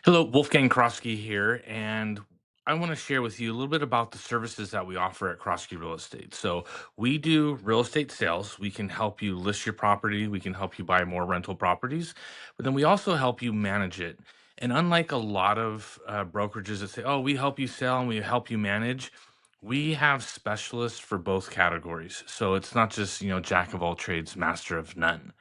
Hello, Wolfgang Croskey here, and I want to share with you a little bit about the services that we offer at Croskey Real Estate. So, we do real estate sales. We can help you list your property, we can help you buy more rental properties, but then we also help you manage it. And unlike a lot of brokerages that say, oh, we help you sell and we help you manage, we have specialists for both categories. So, it's not just, jack of all trades, master of none.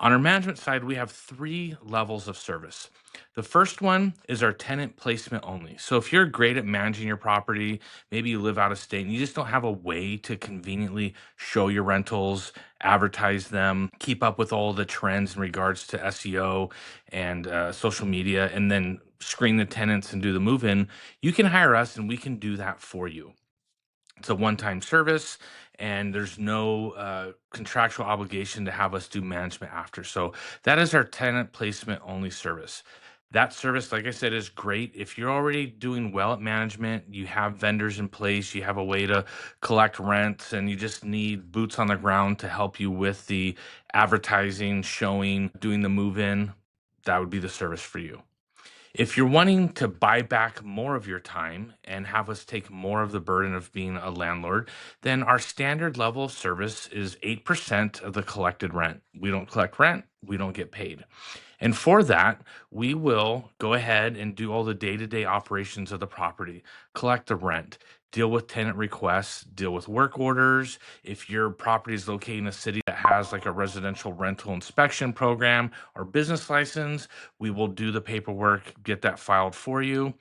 On our management side, we have three levels of service. The first one is our tenant placement only. So if you're great at managing your property, maybe you live out of state and you just don't have a way to conveniently show your rentals, advertise them, keep up with all the trends in regards to SEO and social media, and then screen the tenants and do the move in, you can hire us and we can do that for you. It's a one-time service, and there's no contractual obligation to have us do management after. So that is our tenant placement only service. That service, like I said, is great. If you're already doing well at management, you have vendors in place, you have a way to collect rent, and you just need boots on the ground to help you with the advertising, showing, doing the move in, that would be the service for you. If you're wanting to buy back more of your time and have us take more of the burden of being a landlord, then our standard level of service is 8% of the collected rent. We don't collect rent, we don't get paid. And for that, we will go ahead and do all the day to day operations of the property, collect the rent, deal with tenant requests, deal with work orders. If your property is located in a city that has like a residential rental inspection program or business license, we will do the paperwork, get that filed for you.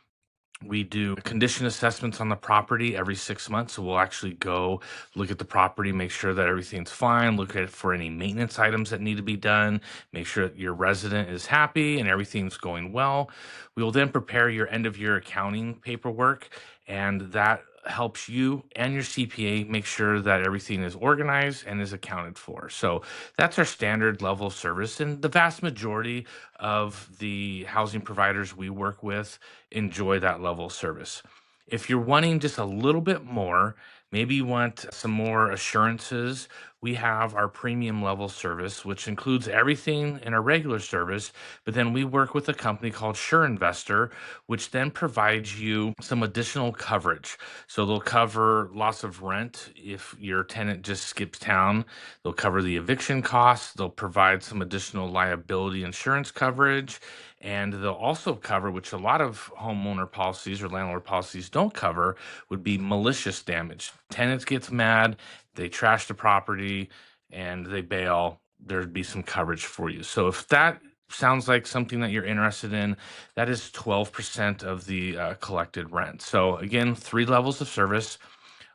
We do condition assessments on the property every 6 months. So we'll actually go look at the property, make sure that everything's fine, look at it for any maintenance items that need to be done, make sure that your resident is happy and everything's going well. We will then prepare your end of year accounting paperwork, and that helps you and your CPA make sure that everything is organized and is accounted for. So that's our standard level of service. And the vast majority of the housing providers we work with enjoy that level of service. If you're wanting just a little bit more, maybe you want some more assurances, we have our premium level service, which includes everything in our regular service. But then we work with a company called SureVestor, which then provides you some additional coverage. So they'll cover loss of rent if your tenant just skips town. They'll cover the eviction costs. They'll provide some additional liability insurance coverage. And they'll also cover, which a lot of homeowner policies or landlord policies don't cover, would be malicious damage. Tenants gets mad, they trash the property, and they bail. There'd be some coverage for you. So if that sounds like something that you're interested in, that is 12% of the collected rent. So again, three levels of service.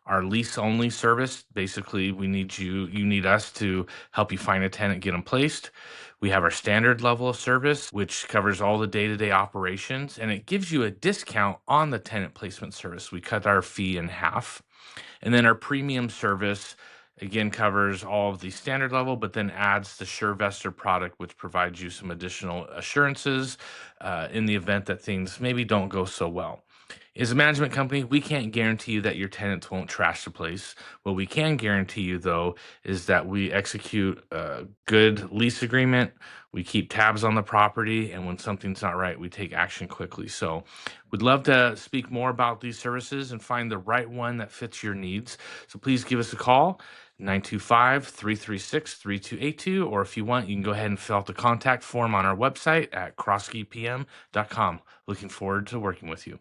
Our lease only service, basically, you need us to help you find a tenant, get them placed. We have our standard level of service, which covers all the day to day operations, and it gives you a discount on the tenant placement service. We cut our fee in half. And then our premium service, again, covers all of the standard level, but then adds the SureVestor product, which provides you some additional assurances in the event that things maybe don't go so well. As a management company, we can't guarantee you that your tenants won't trash the place. What we can guarantee you, though, is that we execute a good lease agreement. We keep tabs on the property, and when something's not right, we take action quickly. So, we'd love to speak more about these services and find the right one that fits your needs. So, please give us a call, 925-336-3282, or if you want, you can go ahead and fill out the contact form on our website at crosskeypm.com. Looking forward to working with you.